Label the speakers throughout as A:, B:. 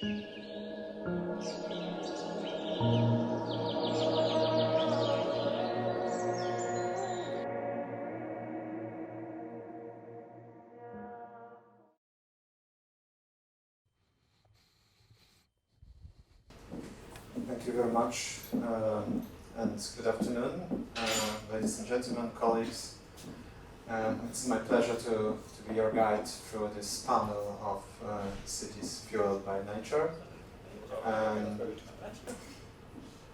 A: Thank you very much, and good afternoon, ladies and gentlemen, colleagues. It's my pleasure to be your guide through this panel of cities fueled by nature.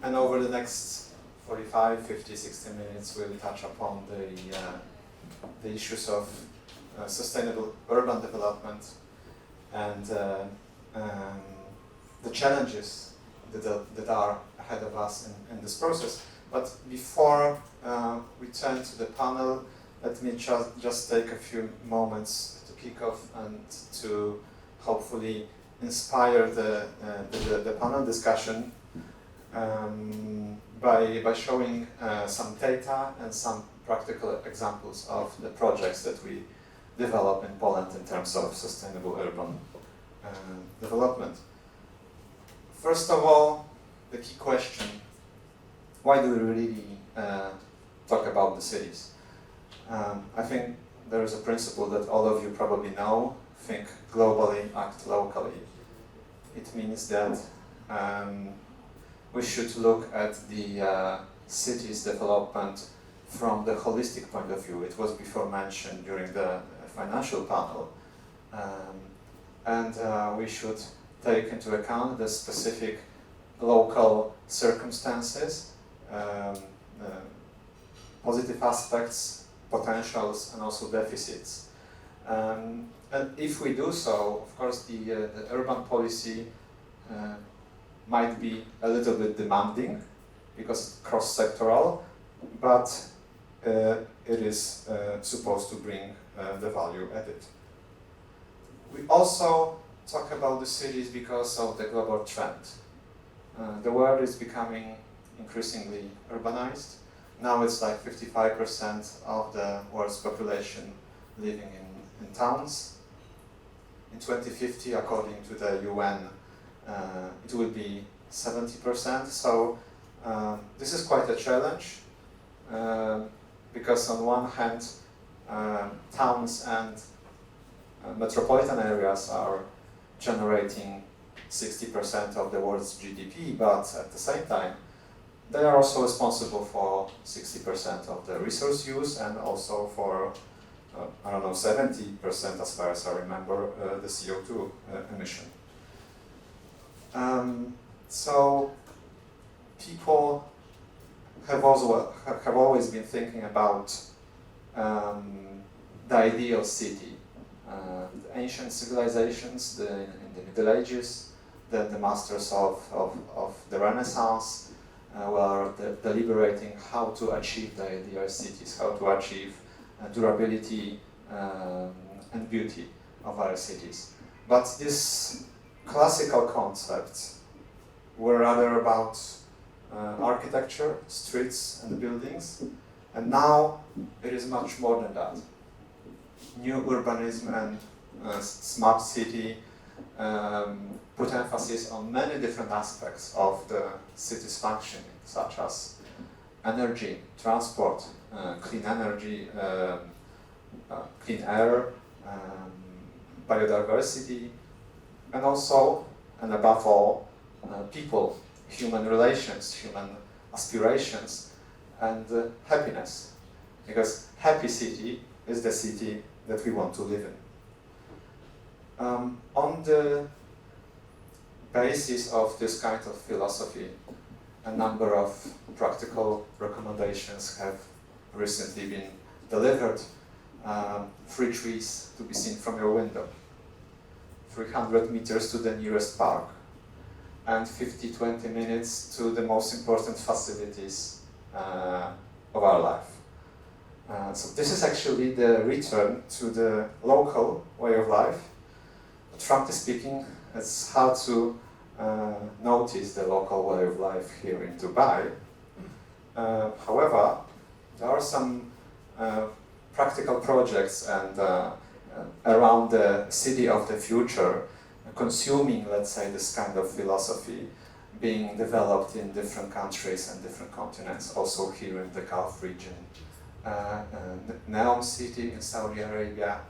A: And over the next 45, 50, 60 minutes, we'll touch upon the issues of sustainable urban development and the challenges that are ahead of us in this process. But before we turn to the panel, let me just take a few moments to kick off and to hopefully inspire the panel discussion by showing some data and some practical examples of the projects that we develop in Poland in terms of sustainable urban development. First of all, the key question: why do we really talk about the cities? I think there is a principle that all of you probably know: think globally, act locally. It means that we should look at the city's development from the holistic point of view. It was before mentioned during the financial panel. And we should take into account the specific local circumstances, positive aspects, potentials, and also deficits. And if we do so, of course, the urban policy might be a little bit demanding because it's cross-sectoral, but it is supposed to bring the value added. We also talk about the cities because of the global trend. The world is becoming increasingly urbanized. Now it's like 55% of the world's population living in towns. In 2050, according to the UN, it will be 70%. So this is quite a challenge because on one hand, towns and metropolitan areas are generating 60% of the world's GDP, but at the same time, they are also responsible for 60% of the resource use and also for, 70%, as far as I remember, the CO2 emission. So people have always been thinking about the ideal city. The ancient civilizations in the Middle Ages, the masters of the Renaissance were deliberating how to achieve the ideal cities, how to achieve durability and beauty of our cities. But these classical concepts were rather about architecture, streets and buildings, and now it is much more than that. New urbanism and smart city put emphasis on many different aspects of the city's functioning, such as energy, transport, clean energy, clean air, biodiversity, and also, and above all, people, human relations, human aspirations, and happiness. Because happy city is the city that we want to live in. On the basis of this kind of philosophy, a number of practical recommendations have recently been delivered. 3 trees to be seen from your window, 300 meters to the nearest park, and 50-20 minutes to the most important facilities of our life. So this is actually the return to the local way of life. But frankly speaking, it's hard to notice the local way of life here in Dubai. However, there are some practical projects and around the city of the future consuming, let's say, this kind of philosophy being developed in different countries and different continents, also here in the Gulf region. Neom city in Saudi Arabia,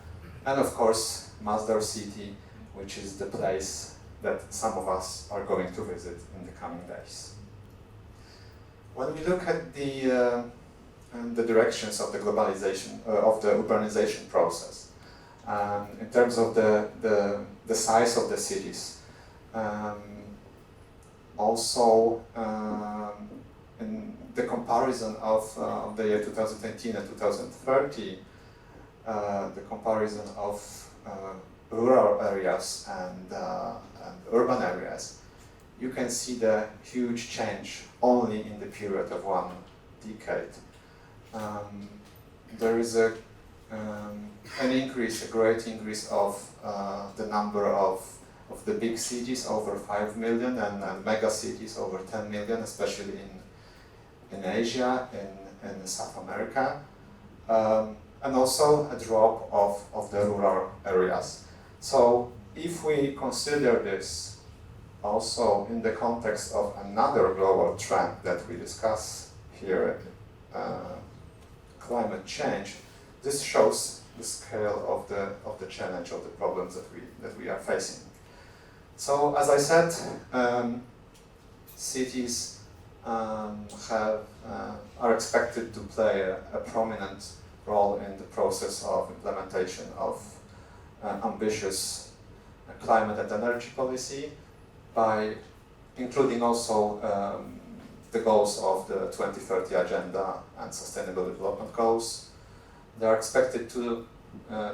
A: and of course Masdar city, which is the place that some of us are going to visit in the coming days. When we look at the directions of the globalization, of the urbanization process, in terms of the size of the cities, also in the comparison of the year 2018 and 2030, the comparison of rural areas and urban areas, you can see the huge change only in the period of one decade. There is an increase, a great increase of the number of the big cities, over 5 million, and mega cities over 10 million, especially in Asia, in South America, and also a drop of the rural areas. So if we consider this also in the context of another global trend that we discuss here, climate change, this shows the scale of the challenge, of the problems that we are facing. So, as I said, cities are expected to play a prominent role in the process of implementation of ambitious climate and energy policy, by including also the goals of the 2030 Agenda and Sustainable Development Goals. They are expected to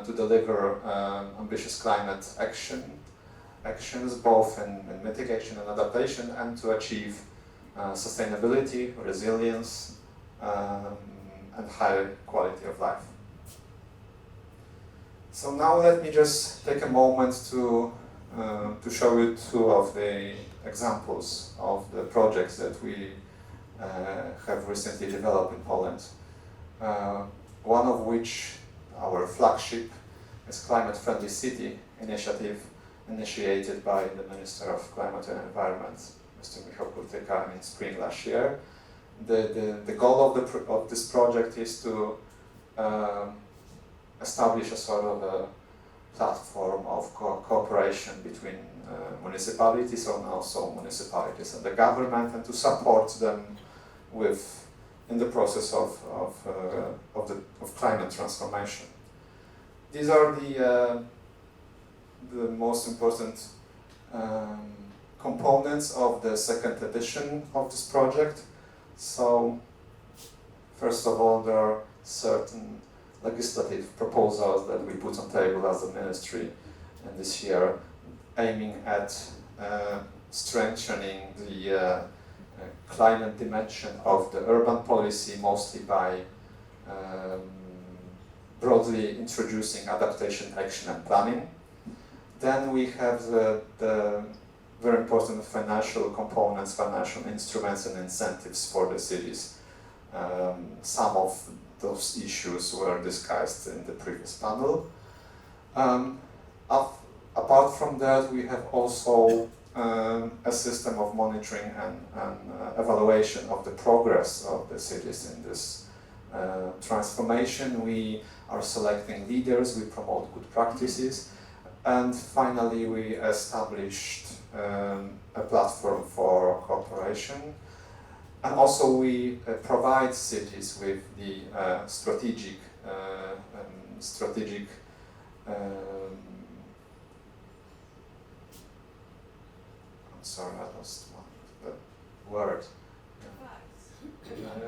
A: deliver ambitious climate actions, both in mitigation and adaptation, and to achieve sustainability, resilience, and higher quality of life. So now let me just take a moment to show you two of the examples of the projects that we have recently developed in Poland. One of which, our flagship, is Climate Friendly City initiative, initiated by the Minister of Climate and Environment, Mr. Michał Kurtyka, in spring last year. The goal of this project is to establish a sort of a platform of cooperation between municipalities, and also municipalities and the government, and to support them in the process of climate transformation. These are the most important components of the second edition of this project. So, first of all, there are certain legislative proposals that we put on table as a ministry in this year, aiming at strengthening the climate dimension of the urban policy, mostly by broadly introducing adaptation, action and planning. Then we have the very important financial components, financial instruments and incentives for the cities. Some of those issues were discussed in the previous panel. Apart from that, we have also a system of monitoring and evaluation of the progress of the cities in this transformation. We are selecting leaders, we promote good practices, and finally we established a platform for cooperation. And also we provide cities with the strategic I'm sorry, I lost the word.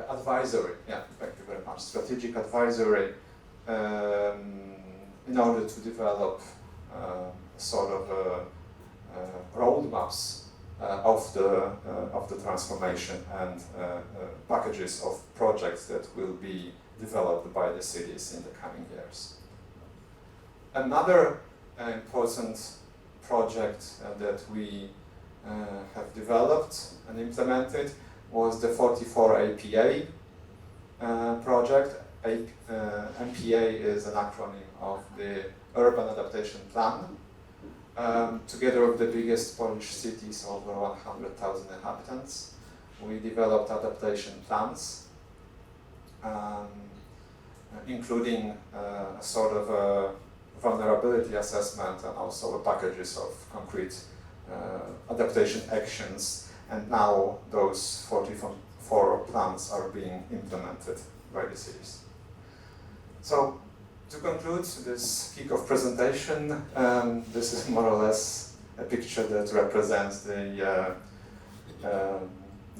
A: Advisory, yeah, thank you very much. Strategic advisory in order to develop sort of roadmaps of the transformation and packages of projects that will be developed by the cities in the coming years. Another important project that we have developed and implemented was the 44 APA project. MPA is an acronym of the Urban Adaptation Plan. together with the biggest Polish cities, over 100,000 inhabitants. We developed adaptation plans, including a sort of a vulnerability assessment and also packages of concrete adaptation actions. And now those 44 plans are being implemented by the cities. So, to conclude this kick-off presentation, this is more or less a picture that represents the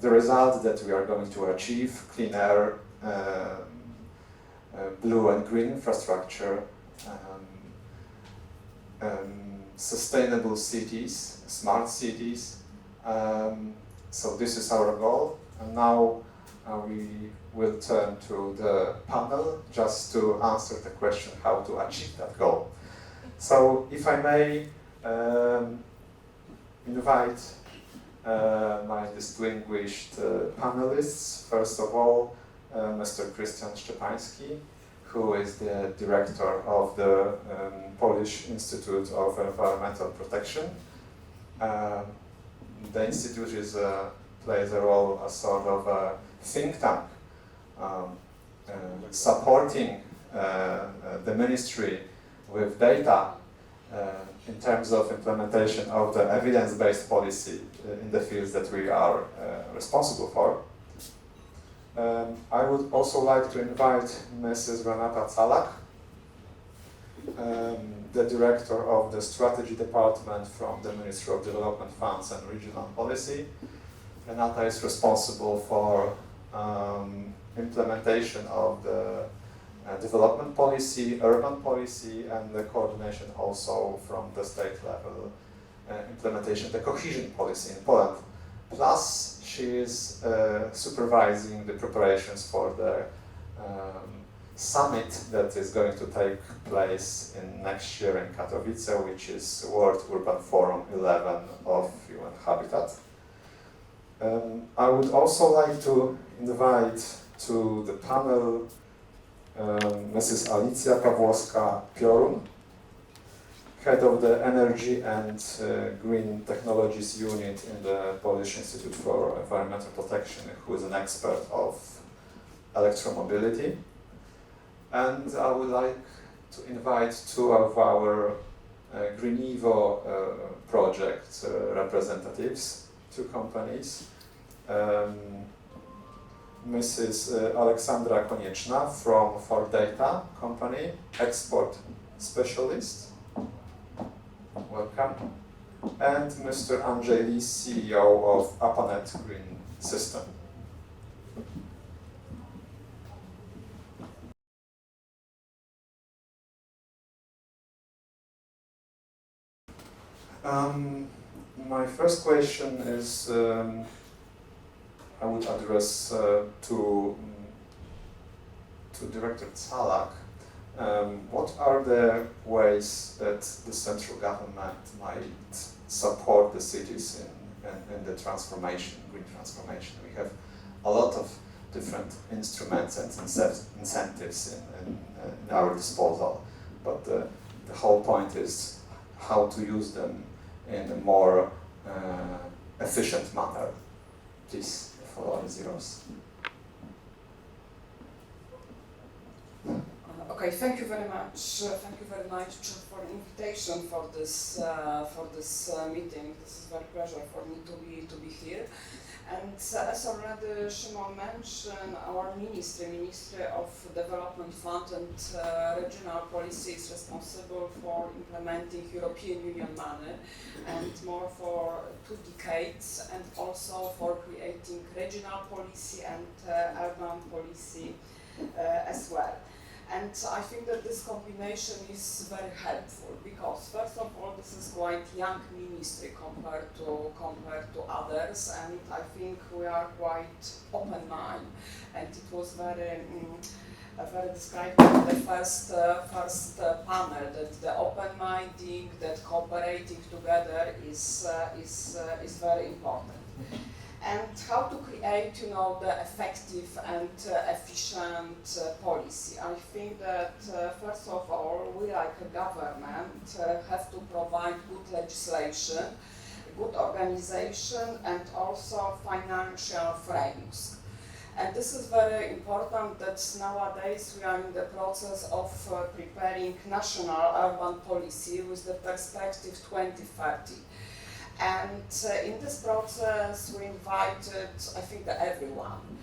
A: result that we are going to achieve: clean air, blue and green infrastructure, sustainable cities, smart cities. So this is our goal, and now we will turn to the panel just to answer the question how to achieve that goal. So if I may invite my distinguished panelists. First of all, Mr. Christian Szczepański, who is the director of the Polish Institute of Environmental Protection. The institute plays a role as sort of a think tank, supporting the ministry with data in terms of implementation of the evidence-based policy in the fields that we are responsible for. I would also like to invite Mrs. Renata Calak, the director of the strategy department from the Ministry of Development Funds and Regional Policy. Renata is responsible for implementation of the development policy, urban policy, and the coordination also from the state level implementation of the cohesion policy in Poland. Plus, she is supervising the preparations for the summit that is going to take place in next year in Katowice, which is World Urban Forum 11 of UN Habitat. I would also like to invite to the panel Mrs. Alicja Pawłowska-Piorun, head of the Energy and Green Technologies Unit in the Polish Institute for Environmental Protection, who is an expert of electromobility. And I would like to invite two of our Greenivo project representatives, two companies. Mrs. Aleksandra Konieczna from For Data company, export specialist. Welcome. And Mr. Andrzej Lis, CEO of Apanet Green System. My first question is I would address to Director Calak. What are the ways that the central government might support the cities in the transformation, green transformation? We have a lot of different instruments and incentives in our disposal, but the whole point is how to use them in a more efficient manner. Please follow the zeros.
B: Okay, thank you very much. Thank you very much for the invitation for this meeting. This is a very pleasure for me to be here. And as already Szymon mentioned, our Ministry of Development Fund and Regional Policy is responsible for implementing European Union money and more for 2 decades, and also for creating regional policy and urban policy as well. And I think that this combination is very helpful because, first of all, this is quite young ministry compared to others, and I think we are quite open-minded. And it was very described in the first panel that the open-minded, that cooperating together is very important. and how to create, the effective and efficient policy. I think that first of all, we like a government have to provide good legislation, good organization, and also financial frameworks. And this is very important that nowadays we are in the process of preparing national urban policy with the perspective 2030. And in this process we invited, I think, everyone,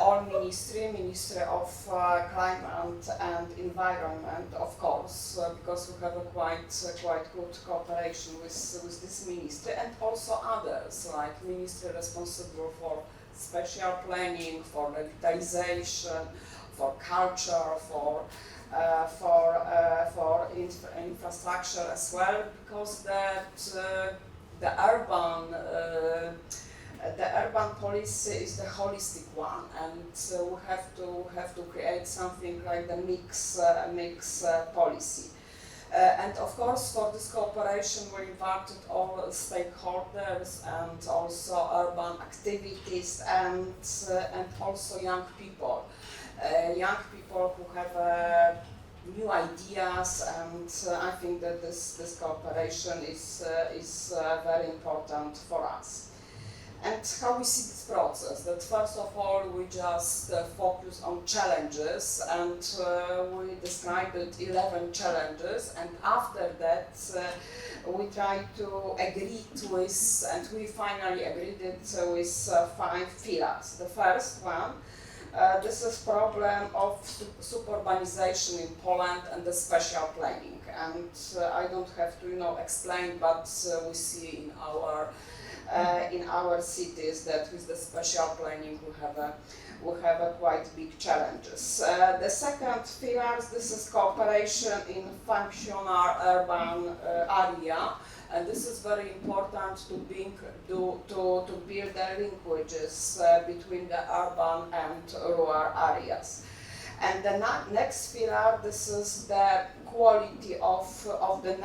B: all Ministry of Climate and Environment, of course, because we have a quite good cooperation with this ministry, and also others, like ministry responsible for special planning, for revitalization, for culture, for infrastructure as well, because the urban policy is the holistic one, and we have to create something like the mix policy. And of course, for this cooperation, we invited all stakeholders and also urban activities and also young people who have new ideas, and I think that this cooperation is very important for us. And how we see this process, that first of all we just focus on challenges, and we described 11 challenges, and after that we try to agree with, and we finally agreed with 5 pillars. The first one, this is problem of suburbanization in Poland and the special planning, and I don't have to explain, but we see in our cities that with the special planning we have a quite big challenges. The second pillar, this is cooperation in functional urban area, and this is very important to build the linkages between the urban and rural areas. And the next pillar, this is the quality of the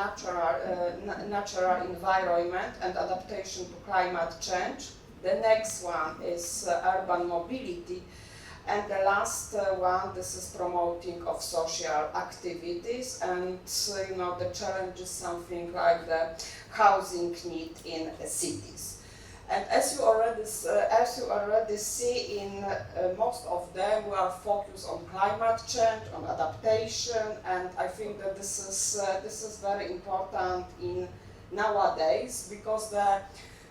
B: natural environment and adaptation to climate change. The next one is urban mobility. And the last one, this is promoting of social activities, and the challenge is something like the housing need in cities. And as you already see, in most of them we are focused on climate change, on adaptation, and I think that this is very important in nowadays, because the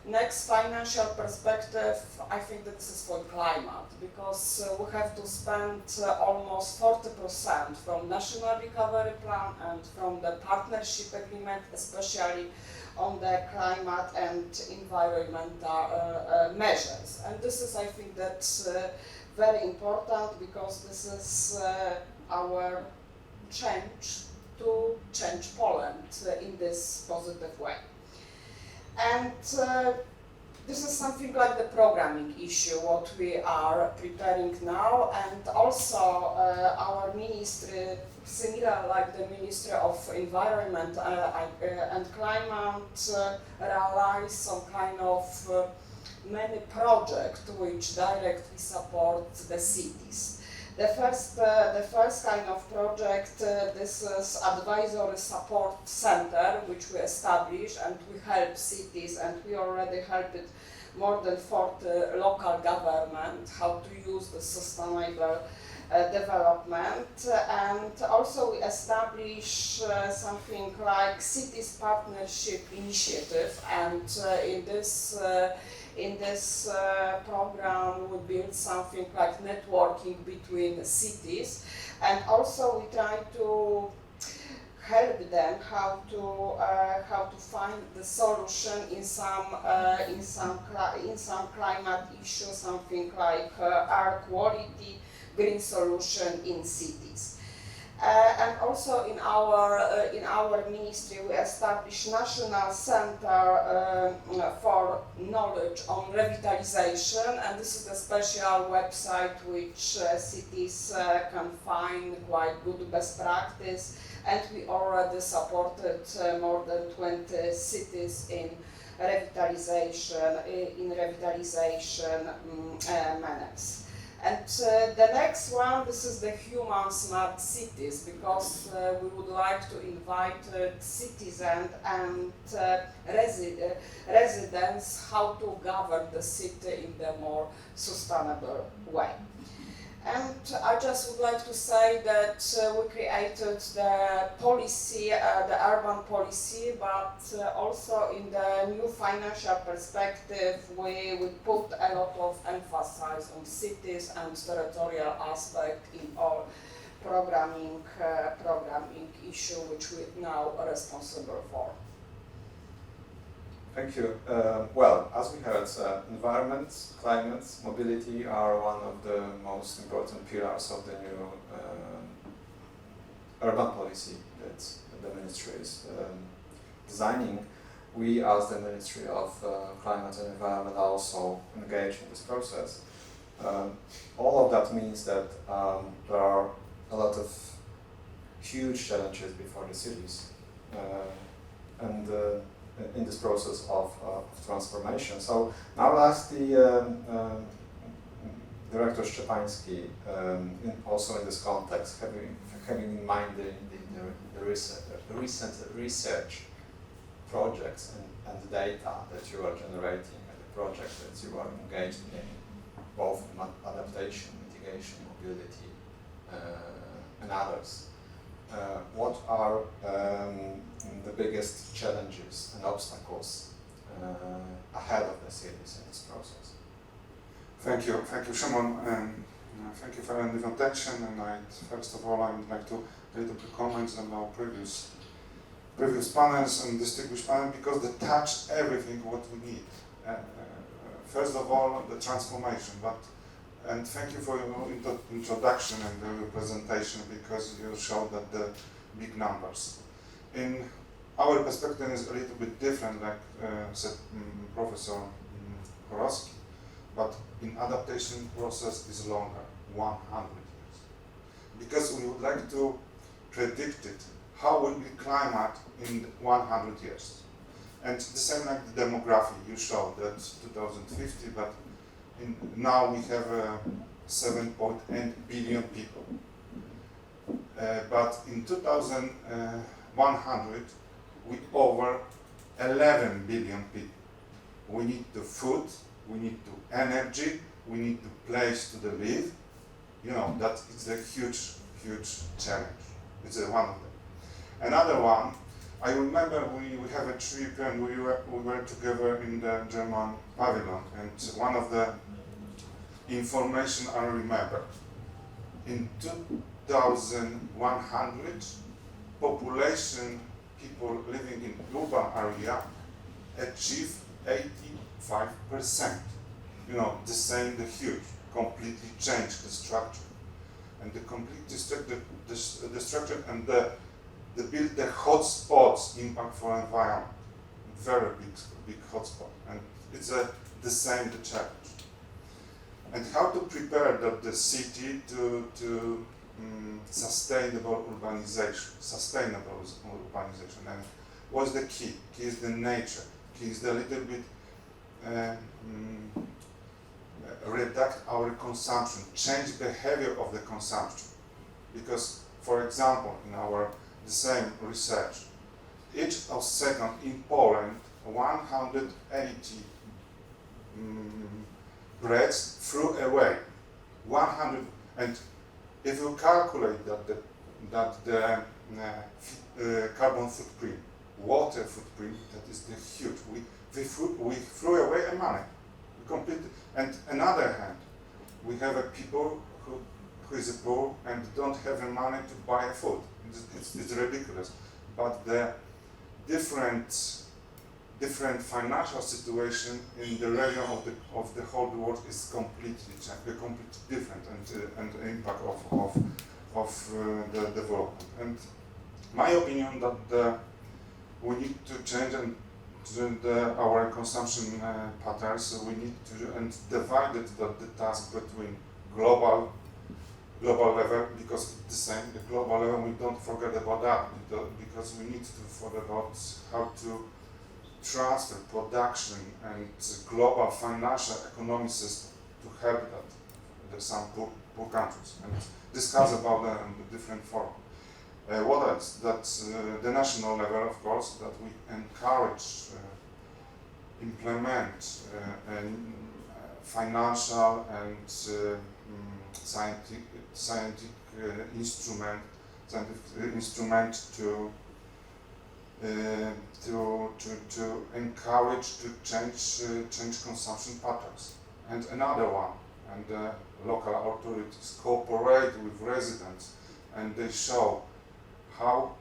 B: next financial perspective, I think that this is for climate, because we have to spend almost 40% from National Recovery Plan and from the partnership agreement, especially on the climate and environmental measures. And this is, I think, that's very important, because this is our change to change Poland in this positive way. And this is something like the programming issue, what we are preparing now, and also our ministry, similar like the Ministry of Environment and Climate, realize some kind of many projects which directly support the cities. The first kind of project, this is advisory support center, which we established, and we help cities, and we already helped more than 40 local government how to use the sustainable development. And also we establish something like Cities Partnership Initiative, and in this program we build something like networking between cities, and also we try to help them how to find the solution in some climate issues, something like air quality, green solution in cities. And also in our ministry we established National Center for Knowledge on Revitalization, and this is a special website which cities can find quite good best practice, and we already supported more than 20 cities in revitalization manners. And the next one, this is the human smart cities, because we would like to invite citizens and residents how to govern the city in the more sustainable way. And I just would like to say that we created the policy, the urban policy, but also in the new financial perspective, we put a lot of emphasis on cities and territorial aspect in all programming issue which we now are responsible for.
A: Thank you. Well, as we heard, environment, climate, mobility are one of the most important pillars of the new urban policy that the Ministry is designing. We, as the Ministry of Climate and Environment, are also engaged in this process. All of that means that there are a lot of huge challenges before the cities. And in this process of transformation. So now I'll ask the Director Szczepański, also in this context, having in mind the recent research projects and the data that you are generating and the projects that you are engaged in, both in adaptation, mitigation, mobility, and others. What are the biggest challenges and obstacles ahead of the cities in this process?
C: Thank you, Szymon, and thank you for the invitation. And first of all, I would like to read the comments on our previous panels and distinguished panel, because they touch everything what we need. First of all, the transformation, and thank you for your introduction and your presentation, because you showed that the big numbers. In our perspective is a little bit different, like said Professor Korowski, but in adaptation process is longer, 100 years. Because we would like to predict it, how will be climate in 100 years. And the same like the demography, you showed that 2050, but now we have 7.8 billion people. But in 2100, we over 11 billion people. We need the food, we need the energy, we need the place to live. You know, that is a huge challenge. It's one of them. Another one, I remember we have a trip and we were together in the German pavilion, and one of the information I remember, in 2100, population, people living in urban area, achieve 85%. You know, the same, the huge, completely changed the structure. And the complete structure, the structure and the build the hotspots impact for environment. Very big hotspot. And it's the same, the challenge. And how to prepare the city to sustainable urbanization. And what's the key? Key is the nature. Key is the little bit reduce our consumption, change behavior of the consumption. Because, for example, in the same research, each of second in Poland, 180 breads threw away. 100, and if you calculate that the carbon footprint, water footprint, that is the huge. We threw away a money. We completely. And another hand, we have a people who is poor and don't have the money to buy food. It's ridiculous. But the different financial situation in the region of the whole world is completely different, and the impact of the development. And my opinion that we need to change our consumption patterns. So we need to divide the task between global level, because it's the same. The global level, we don't forget about that, because we need to forget about how to transfer production and global financial economic system to help some poor countries and discuss about the different forums. What else? That the national level, of course, that we encourage, implement financial and scientific instrument to encourage to change consumption patterns. And another one, and local authorities cooperate with residents, and they show how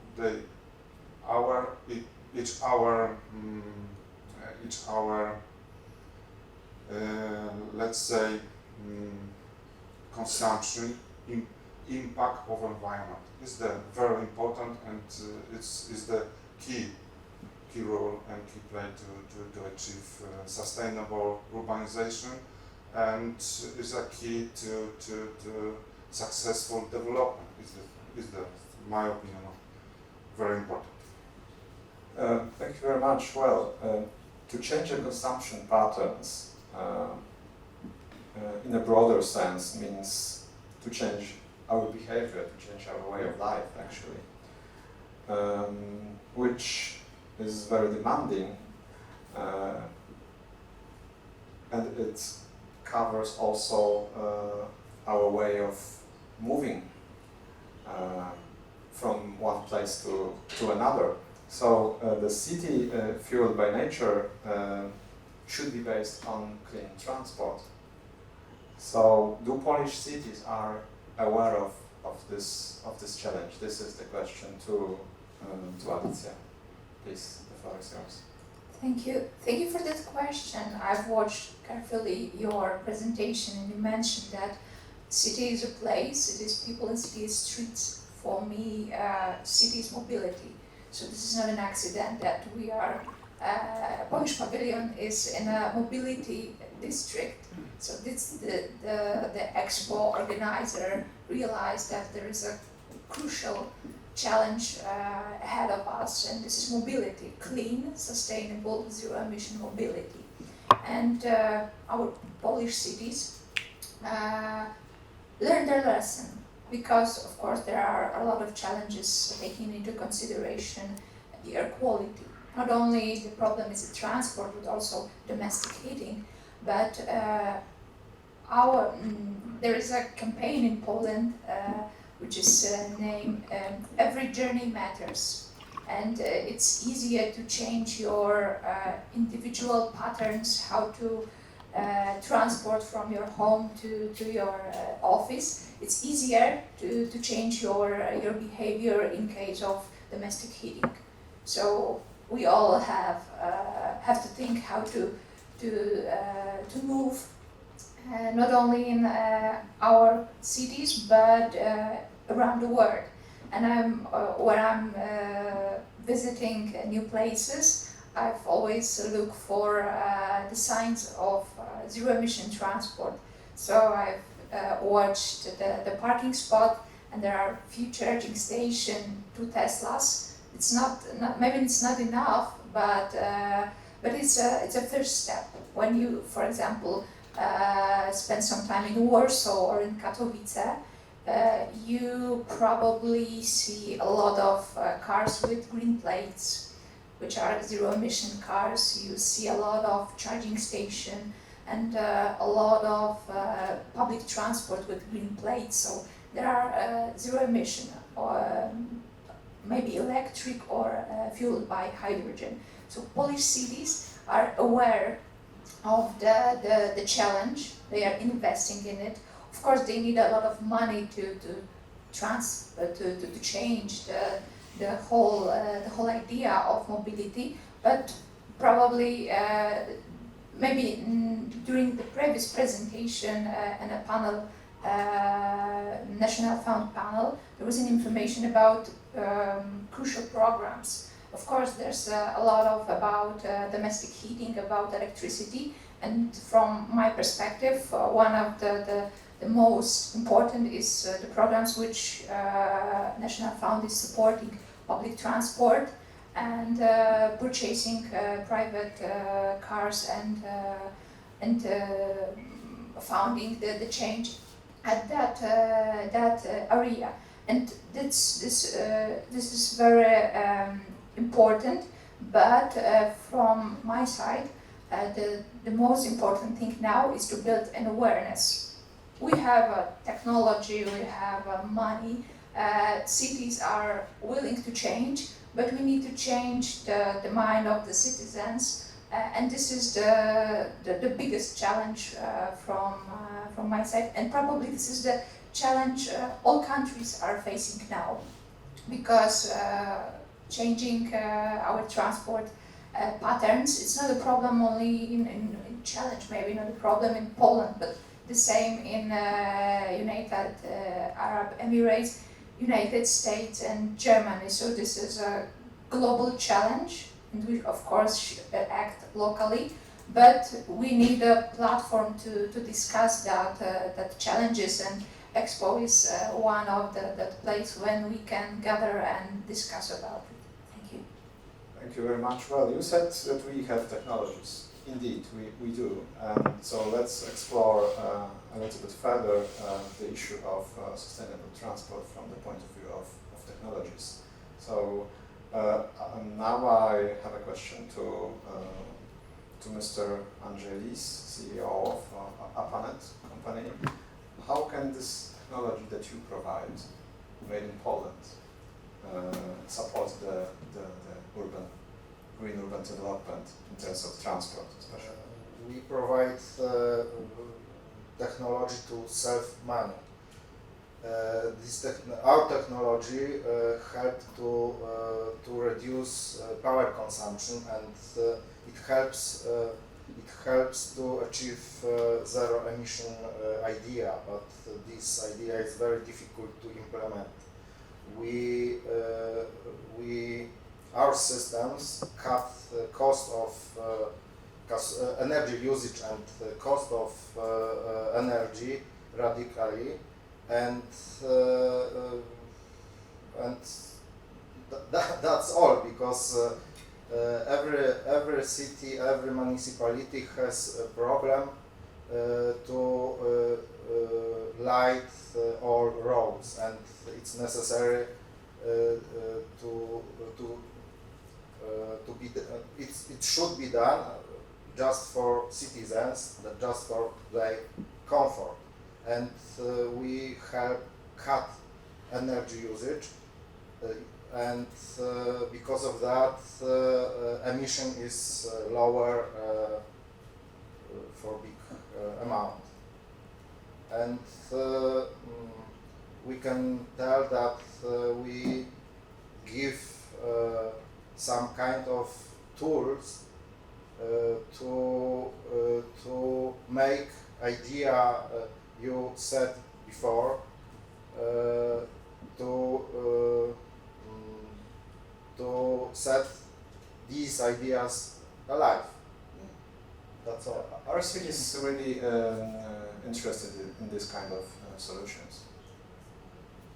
C: each hour, let's say, consumption impact of environment is very important, and is the key role and key play to achieve sustainable urbanization, and is a key to successful development. Is my opinion, very important.
A: Thank you very much. Well, to change the consumption patterns in a broader sense means to change our behavior, to change our way of life, actually, which is very demanding, and it covers also our way of moving from one place to another. So the city fueled by nature should be based on clean transport. So do Polish cities are aware of this challenge? This is the question to Alicja. Please, the floor is yours.
D: Thank you for that question. I've watched carefully your presentation, and you mentioned that city is a place, it is people, and city is streets. For me, city is mobility. So this is not an accident that we are, Polish Pavilion is in a mobility district. So this, the expo organizer realized that there is a crucial challenge ahead of us, and this is mobility, clean, sustainable, zero-emission mobility. And our Polish cities learned their lesson, because of course there are a lot of challenges taking into consideration the air quality. Not only the problem is the transport, but also domestic heating. But there is a campaign in Poland which is named Every Journey Matters. And it's easier to change your individual patterns, how to transport from your home to your office. It's easier to change your behavior in case of domestic heating. So we all have to think how to move not only in our cities but around the world. And when I'm visiting new places, I've always looked for the signs of zero-emission transport. So I've watched the parking spot, and there are few charging stations, 2 Teslas. It's not maybe it's not enough, but it's a first step. When you, for example, spend some time in Warsaw or in Katowice, you probably see a lot of cars with green plates, which are zero-emission cars. You see a lot of charging stations and a lot of public transport with green plates. So there are zero-emission, or maybe electric or fueled by hydrogen. So Polish cities are aware of the challenge. They are investing in it. Of course, they need a lot of money to change the whole idea of mobility. But probably maybe during the previous presentation in a panel, National Fund panel, there was an information about crucial programs. Of course, there's a lot about domestic heating, about electricity, and from my perspective, one of the most important is the programs which National Fund is supporting: public transport, and purchasing private cars and founding the change at that area. And this is very important. But from my side, the most important thing now is to build an awareness. We have technology, we have money, cities are willing to change, but we need to change the mind of the citizens, and this is the biggest challenge from my side, and probably this is the challenge all countries are facing now, because changing our transport patterns, it's not a problem only in challenge, maybe not a problem in Poland, but the same in United Arab Emirates, United States and Germany. So this is a global challenge, and we of course should act locally, but we need a platform to discuss that challenges, and Expo is one of the place when we can gather and discuss about it. Thank you.
A: Thank you very much. Well, you said that we have technologies. Indeed, we do. So let's explore a little bit further the issue of sustainable transport from the point of view of technologies. So now I have a question to Mr. Andrzej Lis, CEO of Apanet company. How can this technology that you provide, made in Poland, support the green urban development in terms of transport, especially?
E: We provide technology to save money. Our technology helps to reduce power consumption, and it helps to achieve zero emission idea, but this idea is very difficult to implement. Our systems cut cost of energy usage and cost of energy radically, and that's all, because every city, every municipality has a problem to light all roads, and it's necessary it should be done just for citizens, just for their comfort, and we help cut energy usage, and because of that emission is lower for big amount, and we can tell that we give some kind of tools to make idea you said before to set these ideas alive. That's all.
A: Our city is really interested in this kind of solutions.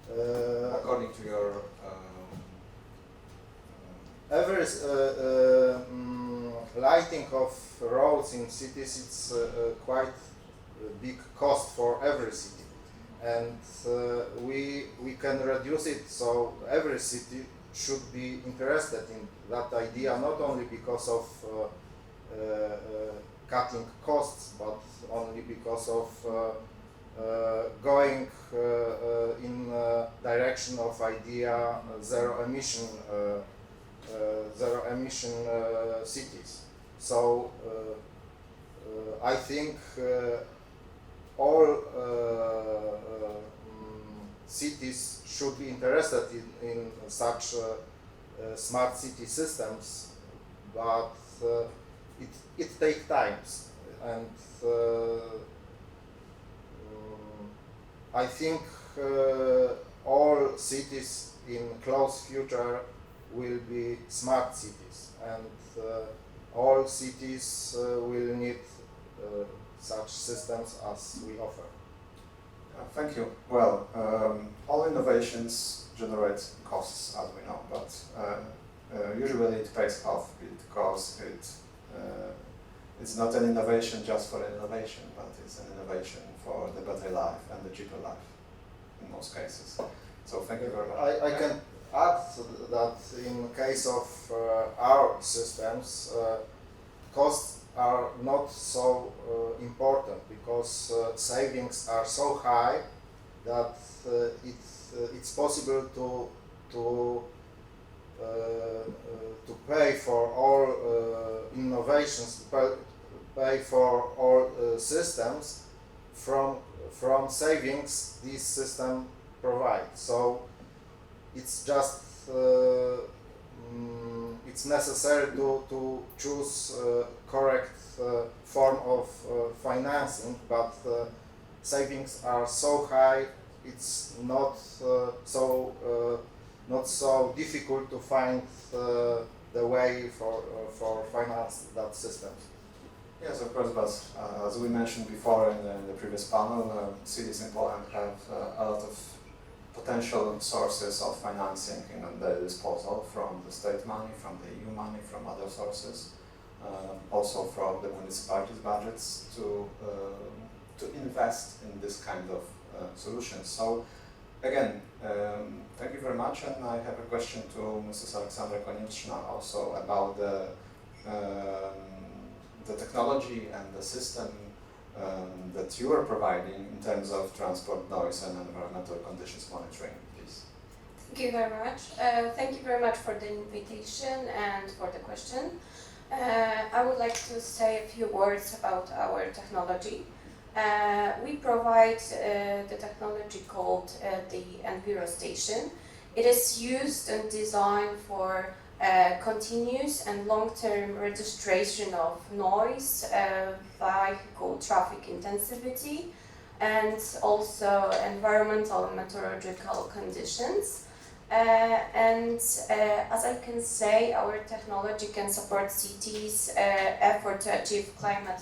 A: According to your
E: every lighting of roads in cities, it's quite a big cost for every city, and we can reduce it, so every city should be interested in that idea, not only because of cutting costs, but only because of going in direction of idea zero emission cities. So I think all cities should be interested in such smart city systems, but it takes time, and I think all cities in close future will be smart cities, and all cities will need such systems as we offer.
A: Thank you. Well, all innovations generate costs, as we know, but usually it pays off because it's not an innovation just for innovation, but it's an innovation for the better life and the cheaper life in most cases. So thank you very much.
E: I can add that in case of our systems, costs are not so important because savings are so high that it's possible to pay for all innovations, pay for all systems from savings this system provides. So it's just it's necessary to choose correct form of financing, but savings are so high, it's not so difficult to find the way for finance that system.
A: Yes, of course, but as we mentioned before in the previous panel, cities in Poland have a lot of potential sources of financing at their disposal, from the state money, from the EU money, from other sources, also from the municipalities' budgets to invest in this kind of solutions. So again, thank you very much, and I have a question to Mrs. Aleksandra Konieczna also about the technology and the system that you are providing in terms of transport noise and environmental conditions monitoring, please.
F: Thank you very much. Thank you very much for the invitation and for the question. I would like to say a few words about our technology. We provide the technology called the Enviro Station. It is used and designed for continuous and long-term registration of noise, vehicle traffic intensity, and also environmental and meteorological conditions. As I can say, our technology can support cities' effort to achieve climate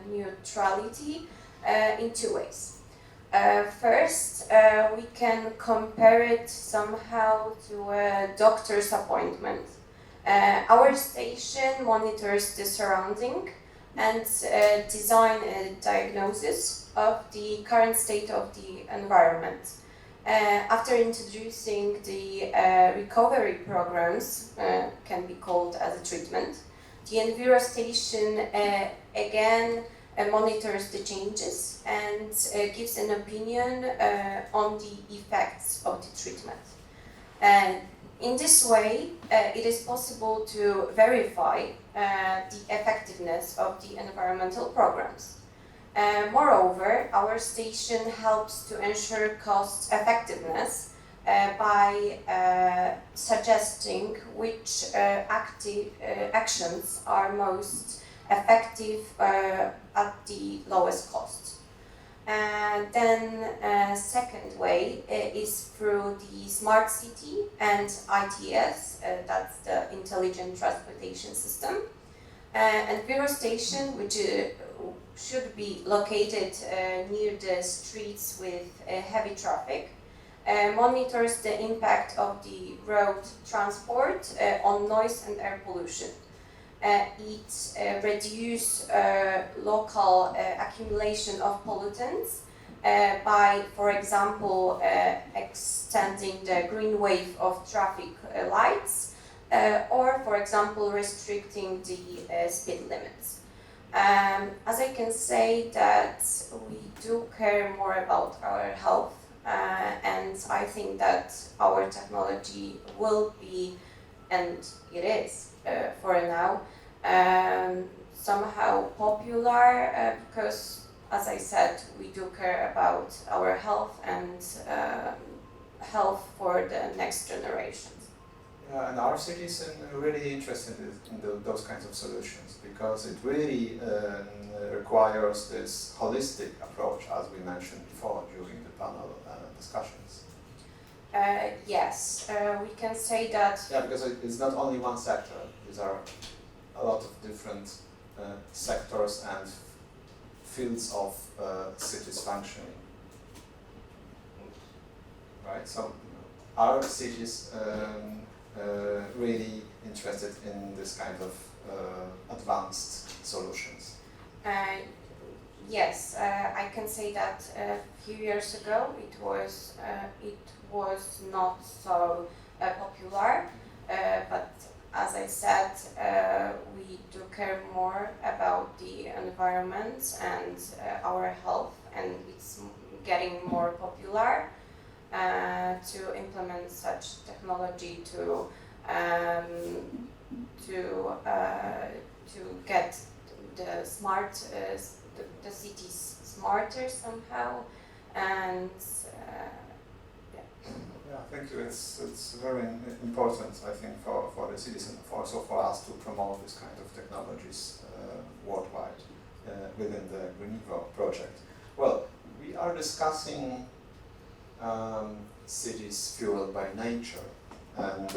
F: neutrality in two ways. First, we can compare it somehow to a doctor's appointment. Our station monitors the surrounding and design a diagnosis of the current state of the environment. After introducing the recovery programs, can be called as a treatment, the Enviro Station again monitors the changes and gives an opinion on the effects of the treatment. In this way, it is possible to verify the effectiveness of the environmental programs. Moreover, our station helps to ensure cost effectiveness by suggesting which actions are most effective at the lowest cost. Then second way is through the smart city and ITS, that's the intelligent transportation system. Enviro Station, which should be located near the streets with heavy traffic, monitors the impact of the road transport on noise and air pollution. It reduces local accumulation of pollutants by, for example, extending the green wave of traffic lights or, for example, restricting the speed limits. As I can say that we do care more about our health, and I think that our technology will be, and it is for now, somehow popular because, as I said, we do care about our health and health for the next generations.
A: Yeah, and our city is really interested in those kinds of solutions because it really requires this holistic approach, as we mentioned before during the panel discussions.
F: Yes, we can say that.
A: Yeah, because it's not only one sector. These are a lot of different sectors and fields of cities functioning. Right. So our cities really interested in this kind of advanced solutions?
F: Yes, I can say that a few years ago it was not so popular, but as I said, we do care more about the environment and our health, and it's getting more popular to implement such technology to get the the cities smarter somehow, and
A: Yeah, thank you. It's very important, I think, for the cities and also for us to promote this kind of technologies worldwide within the Greenevo project. Well, we are discussing cities fueled by nature, and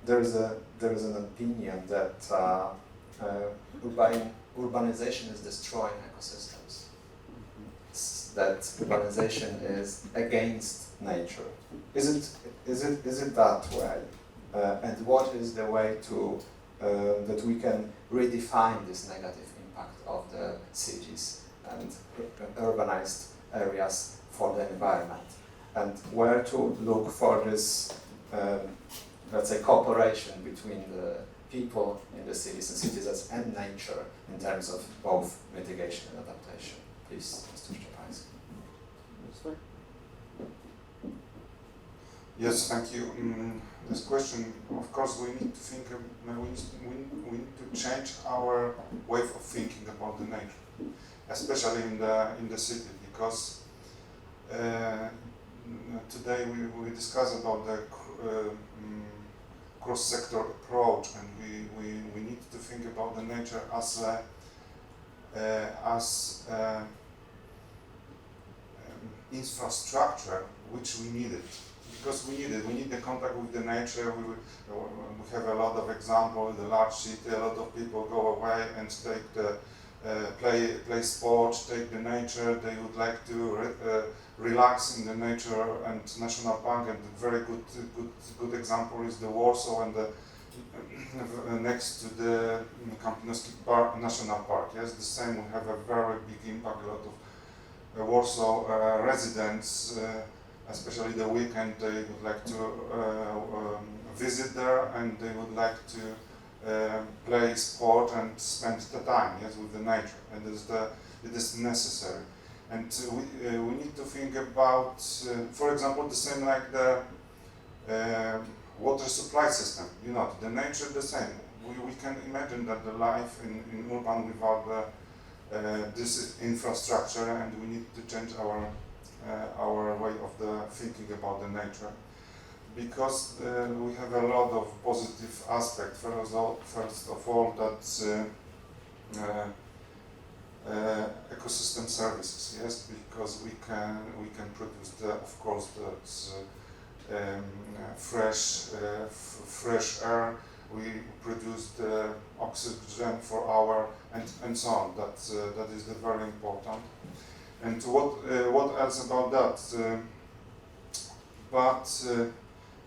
A: there is an opinion that urbanization is destroying ecosystems. That urbanization is against nature. Is it that way? And what is the way to that we can redefine this negative impact of the cities and urbanized areas for the environment, and where to look for this, let's say, cooperation between the people in the cities and citizens and nature in terms of both mitigation and adaptation? Please, Mr. Szczepański.
C: Yes, thank you. This question, of course, we need to think. We need to change our way of thinking about the nature, especially in the city, because today we discuss about the cross-sector approach, and we need to think about the nature as infrastructure which we needed. Because we need the contact with the nature. We have a lot of examples. The large city, a lot of people go away and take the play sports, take the nature. They would like to relax in the nature and national park. And a very good example is the Warsaw and the next to the Kempinski National Park. Yes, the same will have a very big impact. A lot of Warsaw residents. Especially the weekend, they would like to visit there, and they would like to play sport and spend the time, yes, with the nature, and it is necessary. And we need to think about, for example, the same like the water supply system. You know, the nature the same. We can imagine that the life in urban without this infrastructure, and we need to change our way of thinking about the nature, because we have a lot of positive aspects. First of all, that ecosystem services, yes, because we can produce of course fresh air. We produce the oxygen for our and so on. That is very important. And what else about that? But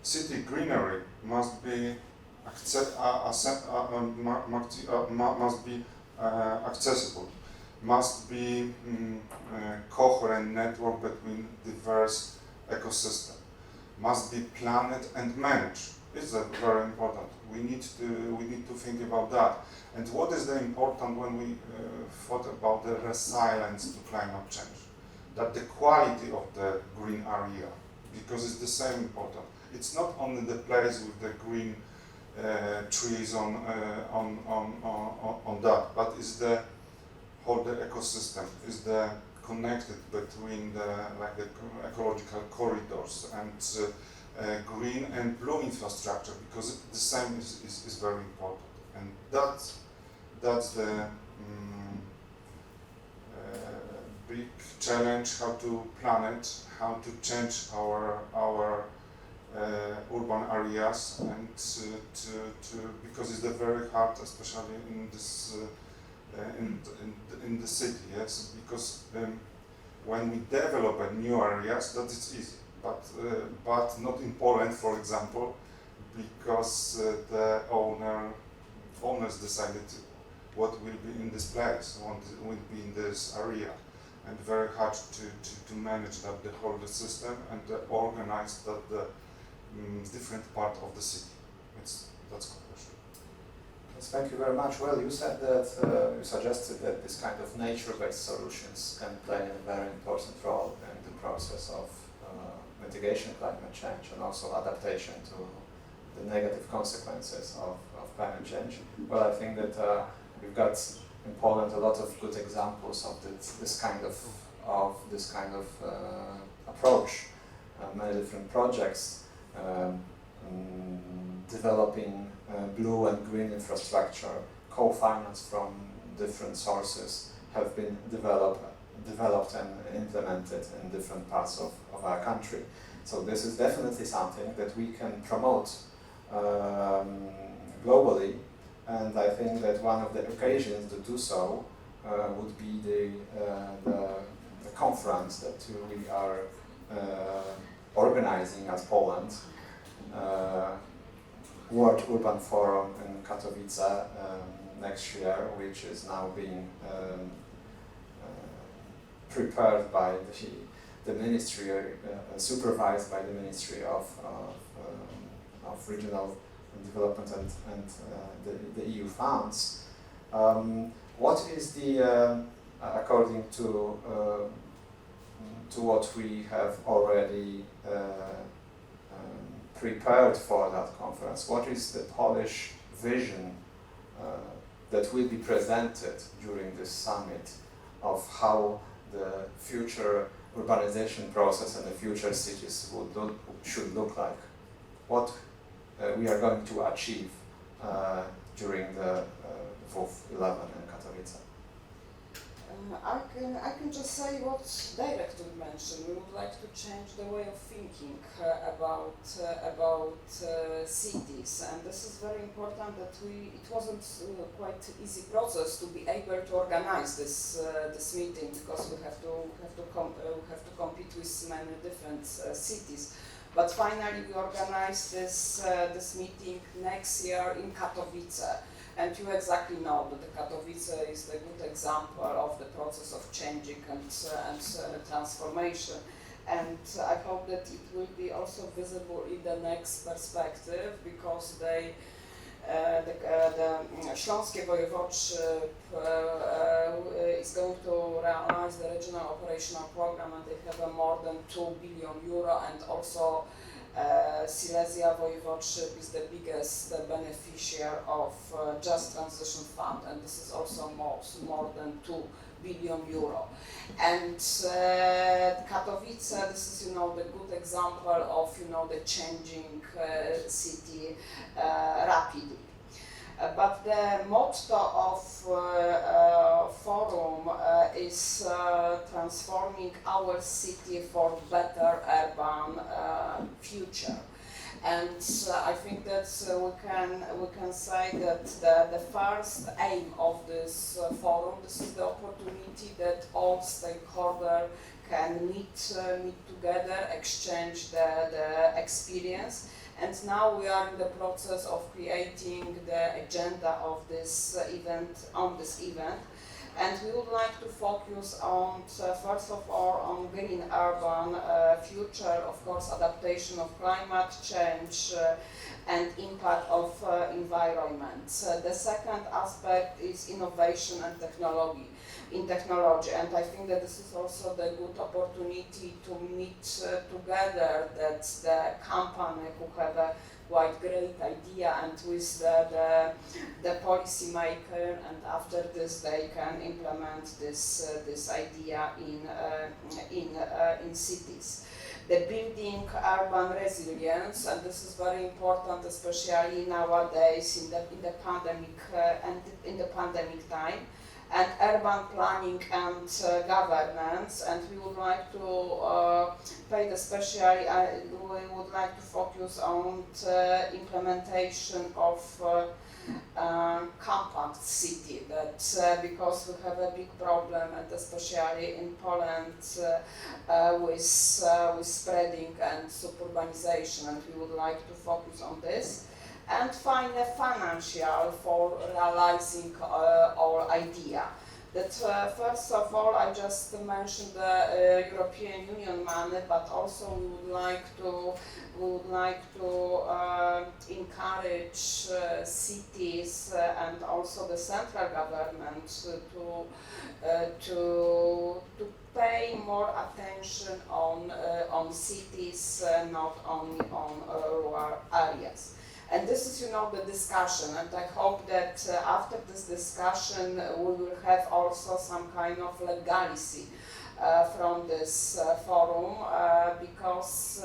C: city greenery must be accessible, must be coherent network between diverse ecosystems, must be planned and managed. It's very important. We need to think about that. And what is the important when we thought about the resilience to climate change? That the quality of the green area, because it's the same important. It's not only the place with the green trees on that, but it's the whole the ecosystem, is the connected between the ecological corridors and green and blue infrastructure, because the same is very important. And that's the big challenge, how to plan it, how to change our urban areas, and because it's very hard, especially in this in the city, yes, because when we develop a new areas, that is easy, but not in Poland, for example, because the owners decided what will be in this place, what will be in this area, and very hard to manage that the whole system and organize that the different part of the city. That's conclusion.
A: Yes, thank you very much. Well, you said that you suggested that this kind of nature-based solutions can play a very important role in the process of mitigation climate change and also adaptation to the negative consequences of climate change. Well, I think that we've got in Poland a lot of good examples of this kind of approach. Many different projects developing blue and green infrastructure, co-financed from different sources, have been developed and implemented in different parts of our country. So this is definitely something that we can promote globally, and I think that one of the occasions to do so would be the conference that we are organizing as Poland, World Urban Forum in Katowice next year, which is now being prepared by the ministry, supervised by the Ministry of Regional Development and the EU funds. What is the, according to what we have already prepared for that conference, what is the Polish vision that will be presented during this summit of how the future urbanization process and the future cities should look like? What we are going to achieve during the 4th-11 in Katowice?
B: I can just say what directly mentioned. We would like to change the way of thinking about cities, and this is very important. That it wasn't quite easy process to be able to organize this meeting, because we have to compete with many different cities. But finally, we organized this meeting next year in Katowice. And you exactly know that the Katowice is a good example of the process of changing and transformation. And I hope that it will be also visible in the next perspective, because the Śląskie Województwo is going to realize the regional operational program, and they have more than €2 billion, and also Silesia Voivodeship is the biggest beneficiary of Just Transition Fund, and this is also more than €2 billion. And Katowice, this is the good example of the changing city rapidly. But the motto of forum is transforming our city for better urban future. And I think that we can say that the first aim of this forum, this is the opportunity that all stakeholders can meet together, exchange the experience. And now we are in the process of creating the agenda of this event, and we would like to focus on, first of all, on green urban future, of course, adaptation of climate change and impact of environment. The second aspect is innovation and technology. And I think that this is also the good opportunity to meet together that the company who have a quite great idea, and with the policy maker, and after this they can implement this idea in cities. The building urban resilience, and this is very important, especially nowadays in the pandemic and in the pandemic time. And urban planning and governance, and we would like to we would like to focus on the implementation of compact city, that because we have a big problem, and especially in Poland, with spreading and suburbanization, and we would like to focus on this and find a financial for realizing our idea. That first of all, I just mentioned the European Union money, but also we would like to encourage cities and also the central government to pay more attention on cities, not only on rural areas. And this is, the discussion, and I hope that after this discussion we will have also some kind of legality from this forum, because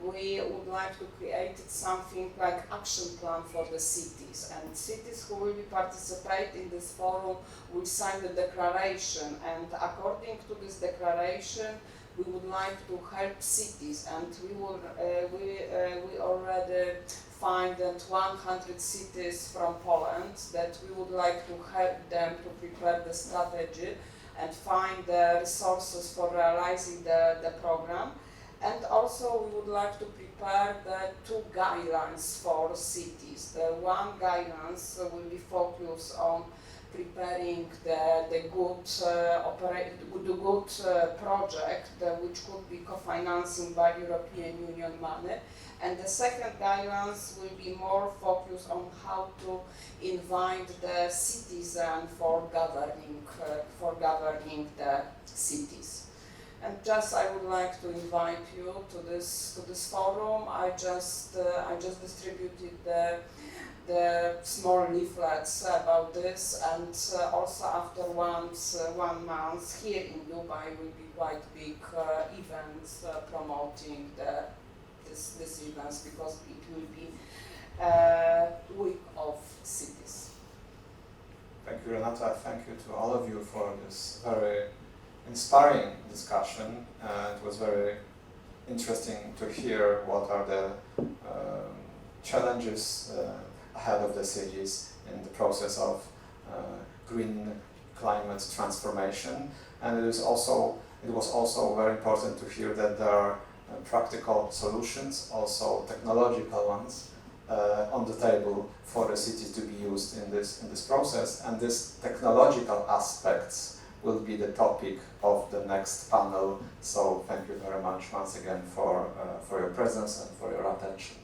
B: we would like to create something like action plan for the cities, and cities who will participate in this forum will sign the declaration, and according to this declaration we would like to help cities, and we already find that 100 cities from Poland that we would like to help them to prepare the strategy and find the resources for realizing the program. And also we would like to prepare the 2 guidelines for cities. The one guidelines will be focused on preparing the good project which could be co-financing by European Union money, and the second guidelines will be more focused on how to invite the citizen for governing the cities. And just I would like to invite you to this forum. I just distributed the small leaflets about this, and also after 1 month here in Dubai will be quite big events promoting this events, because it will be week of cities.
A: Thank you, Renata. Thank you to all of you for this very inspiring discussion. It was very interesting to hear what are the challenges ahead of the cities in the process of green climate transformation, and it was also very important to hear that there are practical solutions, also technological ones, on the table for the cities to be used in this process, and these technological aspects will be the topic of the next panel. So thank you very much once again for your presence and for your attention.